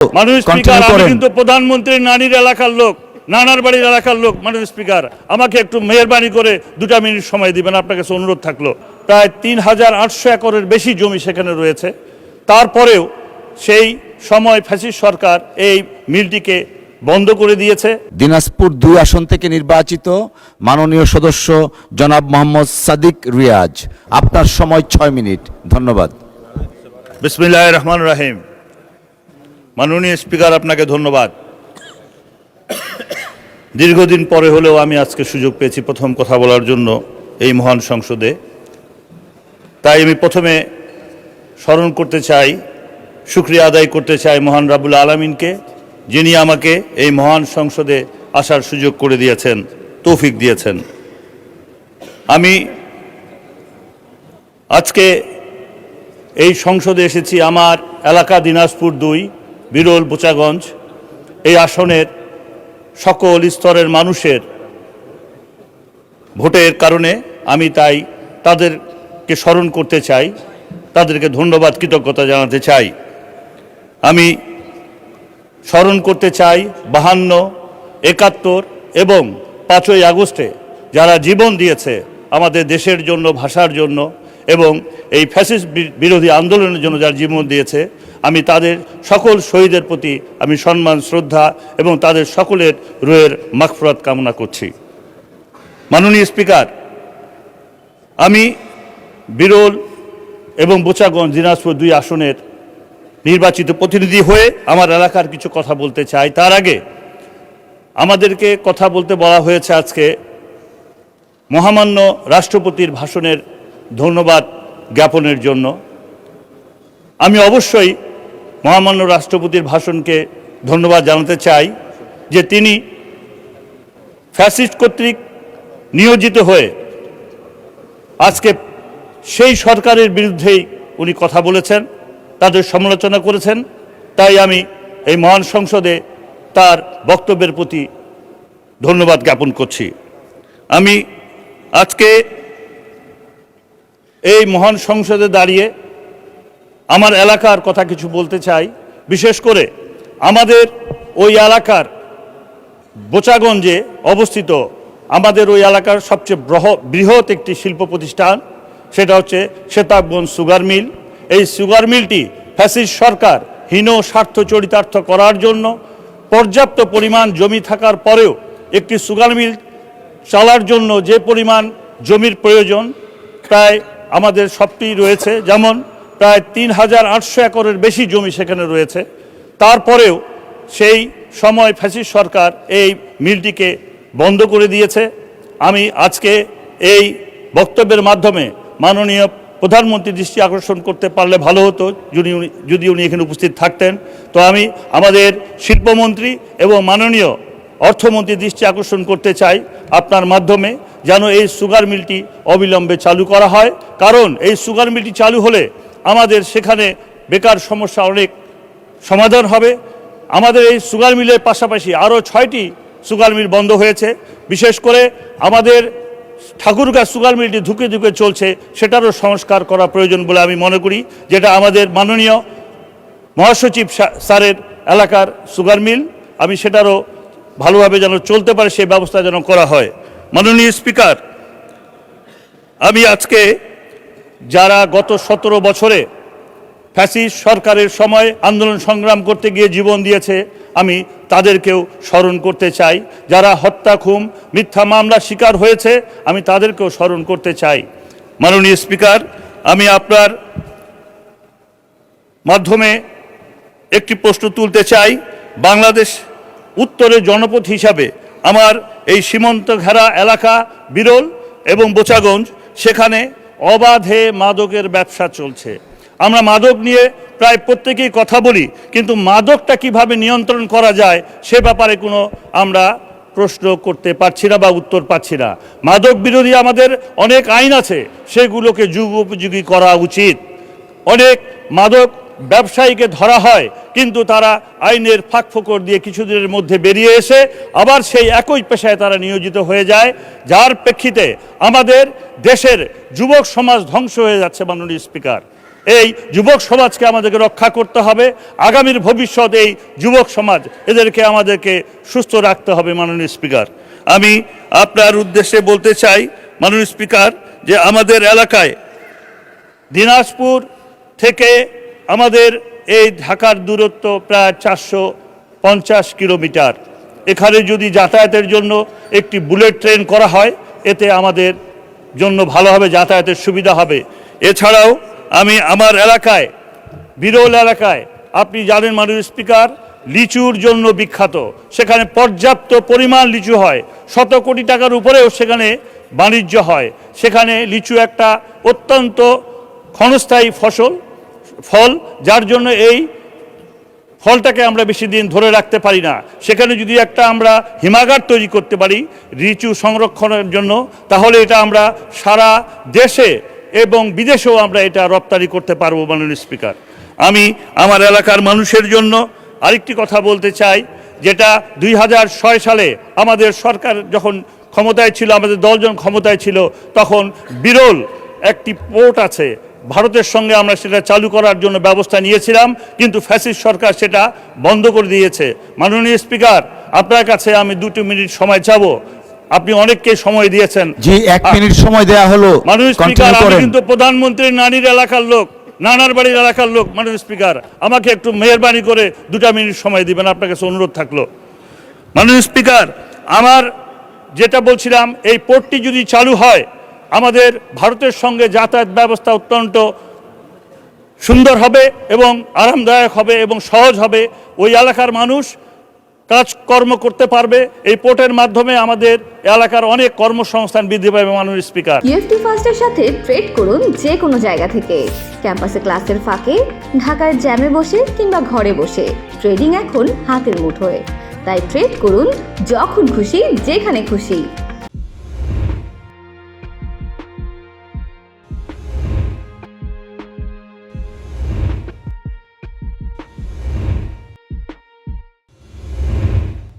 মাননীয় স্পিকার, আমি কিন্তু প্রধানমন্ত্রীর নানির এলাকার লোক, নানার বাড়ির এলাকার লোক। মাননীয় স্পিকার, আমাকে একটু মেহেরবানি করে 2 মিনিট সময় দিবেন, আপনার কাছে অনুরোধ থাকলো। প্রায় 3800 একরের বেশি জমি সেখানে রয়েছে। তারপরেও সেই সময় ফ্যাসিস্ট সরকার এই মিলটিকে বন্ধ করে দিয়েছে। দিনাজপুর 2 আসন থেকে নির্বাচিত মাননীয় সদস্য জনাব মোহাম্মদ সাদিক রিয়াজ, আপনার সময় 6 মিনিট। ধন্যবাদ। বিসমিল্লাহির রহমানির রহিম। মাননীয় স্পিকার, আপনাকে ধন্যবাদ। দীর্ঘদিন পরে হলেও আমি আজকে সুযোগ পেয়েছি প্রথম কথা বলার জন্য এই মহান সংসদে। তাই আমি প্রথমে স্মরণ করতে চাই, শুকরিয়া আদায় করতে চাই মহান রাব্বুল আলামিনকে, যিনি আমাকে এই মহান সংসদে আসার সুযোগ করে দিয়েছেন, তৌফিক দিয়েছেন। আমি আজকে এই সংসদে এসেছি আমার এলাকা দিনাজপুর 2 বিরল বোচাগঞ্জ। এই আসনের সকল স্তরের মানুষের ভোটের কারণে আমি তাই তাদেরকে স্মরণ করতে চাই, তাদেরকে ধন্যবাদ কৃতজ্ঞতা জানাতে চাই। আমি স্মরণ করতে চাই 52, 71 এবং 5ই আগস্টে যারা জীবন দিয়েছে আমাদের দেশের জন্য, ভাষার জন্য এবং এই ফ্যাসিস্ট বিরোধী আন্দোলনের জন্য যারা জীবন দিয়েছে, আমি তাদের সকল শহীদের প্রতি আমি সম্মান, শ্রদ্ধা এবং তাদের সকলের রুহের মাগফিরাত কামনা করছি। মাননীয় স্পিকার, আমি বিরল এবং বোচাগঞ্জ দিনাজপুর 2 আসনের নির্বাচিত প্রতিনিধি হয়ে আমার এলাকার কিছু কথা বলতে চাই। তার আগে আমাদেরকে কথা বলতে বলা হয়েছে আজকে মহামান্য রাষ্ট্রপতির ভাষণের ধন্যবাদ জ্ঞাপনের জন্য। আমি অবশ্যই মহামান্য রাষ্ট্রপতির ভাষণকে ধন্যবাদ জানাতে চাই যে তিনি ফ্যাসিস্ট কর্তৃক নিয়োজিত হয়ে আজকে সেই সরকারের বিরুদ্ধেই উনি কথা বলেছেন, তাদের সমালোচনা করেছেন। তাই আমি এই মহান সংসদে তার বক্তব্যের প্রতি ধন্যবাদ জ্ঞাপন করছি। আমি আজকে এই মহান সংসদে দাঁড়িয়ে আমার এলাকার কথা কিছু বলতে চাই। বিশেষ করে আমাদের ওই এলাকার বোচাগঞ্জে অবস্থিত আমাদের ওই এলাকার সবচেয়ে বৃহৎ একটি শিল্প প্রতিষ্ঠান, সেটা হচ্ছে সেতাবগঞ্জ সুগার মিল। এই সুগার মিলটি ফ্যাসিস্ট সরকার হীন স্বার্থ চরিতার্থ করার জন্য পর্যাপ্ত পরিমাণ জমি থাকার পরেও একটি সুগার মিল চালার জন্য যে পরিমাণ জমির প্রয়োজন প্রায় আমাদের সবটি রয়েছে, যেমন প্রায় 3800 একরের বেশি জমি সেখানে রয়েছে। তারপরেও সেই সময় ফ্যাসিস্ট সরকার এই মিলটিকে বন্ধ করে দিয়েছে। আমি আজকে এই বক্তব্যের মাধ্যমে মাননীয় প্রধানমন্ত্রী দৃষ্টি আকর্ষণ করতে পারলে ভালো হতো, যদি উনি এখানে উপস্থিত থাকতেন। তো আমি আমাদের শিল্পমন্ত্রী এবং মাননীয় অর্থমন্ত্রী দৃষ্টি আকর্ষণ করতে চাই আপনার মাধ্যমে, যেন এই সুগার মিলটি অবিলম্বে চালু করা হয়। কারণ এই সুগার মিলটি চালু হলে আমাদের সেখানে বেকার সমস্যা অনেক সমাধান হবে। আমাদের এই সুগার মিলের পাশাপাশি আরও 6টি সুগার মিল বন্ধ হয়েছে। বিশেষ করে আমাদের ঠাকুরগাঁ সুগার মিলটি ধুকে ধুকে চলছে, সেটারও সংস্কার করা প্রয়োজন বলে আমি মনে করি, যেটা আমাদের মাননীয় মহাসচিব স্যারের এলাকার সুগার মিল। আমি সেটারও ভালোভাবে যেন চলতে পারে সেই ব্যবস্থা যেন করা হয়। মাননীয় স্পিকার, আমি আজকে যারা গত 17 বছরে ফ্যাসিস্ট সরকারের সময় আন্দোলন সংগ্রাম করতে গিয়ে জীবন দিয়েছে, আমি তাদেরকেও স্মরণ করতে চাই। যারা হত্যা, খুন, মিথ্যা মামলার শিকার হয়েছে, আমি তাদেরকেও স্মরণ করতে চাই। মাননীয় স্পিকার, আমি আপনার মাধ্যমে একটি প্রশ্ন তুলতে চাই। বাংলাদেশ উত্তরের জনপদ হিসাবে আমার এই সীমান্ত ঘেরা এলাকা বিরল এবং বোচাগঞ্জ, সেখানে অবাধে মাদকের ব্যবসা চলছে। আমরা মাদক নিয়ে প্রায় প্রত্যেকেই কথা বলি, কিন্তু মাদকটা কিভাবে নিয়ন্ত্রণ করা যায় সে ব্যাপারে কোনো আমরা প্রশ্ন করতে পারছি না বা উত্তর পাচ্ছি না। মাদক বিরোধী আমাদের অনেক আইন আছে, সেগুলোকে যুগোপযোগী করা উচিত। অনেক মাদক ব্যবসায়ীকে ধরা হয়, কিন্তু তারা আইনের ফাঁকফোকর দিয়ে কিছুদিনের মধ্যে বেরিয়ে এসে আবার সেই একই পেশায় তারা নিয়োজিত হয়ে যায়, যার প্রেক্ষিতে আমাদের দেশের যুবক সমাজ ধ্বংস হয়ে যাচ্ছে। মাননীয় স্পিকার, এই যুবক সমাজকে আমাদেরকে রক্ষা করতে হবে। আগামীর ভবিষ্যৎ এই যুবক সমাজ, এদেরকে আমাদেরকে সুস্থ রাখতে হবে। মাননীয় স্পিকার, আমি আপনার উদ্দেশ্যে বলতে চাই মাননীয় স্পিকার, যে আমাদের এলাকায় দিনাজপুর থেকে আমাদের এই ঢাকার দূরত্ব প্রায় 450 কিলোমিটার। এখানে যদি যাতায়াতের জন্য একটি বুলেট ট্রেন করা হয়, এতে আমাদের জন্য ভালো হবে, যাতায়াতের সুবিধা হবে। এছাড়াও আমি আমার এলাকায়, বিরল এলাকায়, আপনি জানেন মাননীয় স্পিকার, লিচুর জন্য বিখ্যাত। সেখানে পর্যাপ্ত পরিমাণ লিচু হয়, 100 কোটি টাকার উপরেও সেখানে বাণিজ্য হয়। সেখানে লিচু একটা অত্যন্ত ক্ষণস্থায়ী ফল, যার জন্য এই ফলটাকে আমরা বেশি দিন ধরে রাখতে পারি না। সেখানে যদি একটা আমরা হিমাগার তৈরি করতে পারি লিচু সংরক্ষণের জন্য, তাহলে এটা আমরা সারা দেশে এবং বিদেশেও আমরা এটা রপ্তানি করতে পারবো। মাননীয় স্পিকার, আমি আমার এলাকার মানুষের জন্য আরেকটি কথা বলতে চাই, যেটা 2006 সালে আমাদের সরকার যখন ক্ষমতায় ছিল, আমাদের দলজন ক্ষমতায় ছিল, তখন বিরল একটি পোর্ট আছে ভারতের সঙ্গে, আমরা সেটা চালু করার জন্য ব্যবস্থা নিয়েছিলাম, কিন্তু ফ্যাসিস্ট সরকার সেটা বন্ধ করে দিয়েছে। মাননীয় স্পিকার, আপনার কাছে আমি 2 মিনিট সময় চাবো। আপনি অনেককে সময় দিয়েছেন। জি, 1 মিনিট সময় দেয়া হলো। মাননীয় স্পিকার, আমি কিন্তু প্রধানমন্ত্রীর নানির এলাকার লোক, নানার বাড়ির এলাকার লোক। মাননীয় স্পিকার, আমাকে একটু মেহেরবানি করে 2 মিনিট সময় দিবেন, আপনার কাছে অনুরোধ থাকলো। মাননীয় স্পিকার, আমার যেটা বলছিলাম, এই পোর্টটি যদি চালু হয়, আমাদের ভারতের সঙ্গে যাতায়াত ব্যবস্থা অত্যন্ত সুন্দর হবে এবং আরামদায়ক হবে এবং সহজ হবে। ওই এলাকার মানুষ কাজকর্ম করতে পারবে। এই পোর্টের মাধ্যমে আমাদের এলাকার অনেক কর্মসংস্থান বৃদ্ধি পাবে। মাননীয় স্পিকার, ইউএফটি ফার্স্টের সাথে ট্রেড করুন যে কোনো জায়গা থেকে, ক্যাম্পাসে ক্লাসের ফাঁকে, ঢাকার জ্যামে বসে কিংবা ঘরে বসে। ট্রেডিং এখন হাতের মুঠোয়, তাই ট্রেড করুন যখন খুশি, যেখানে খুশি।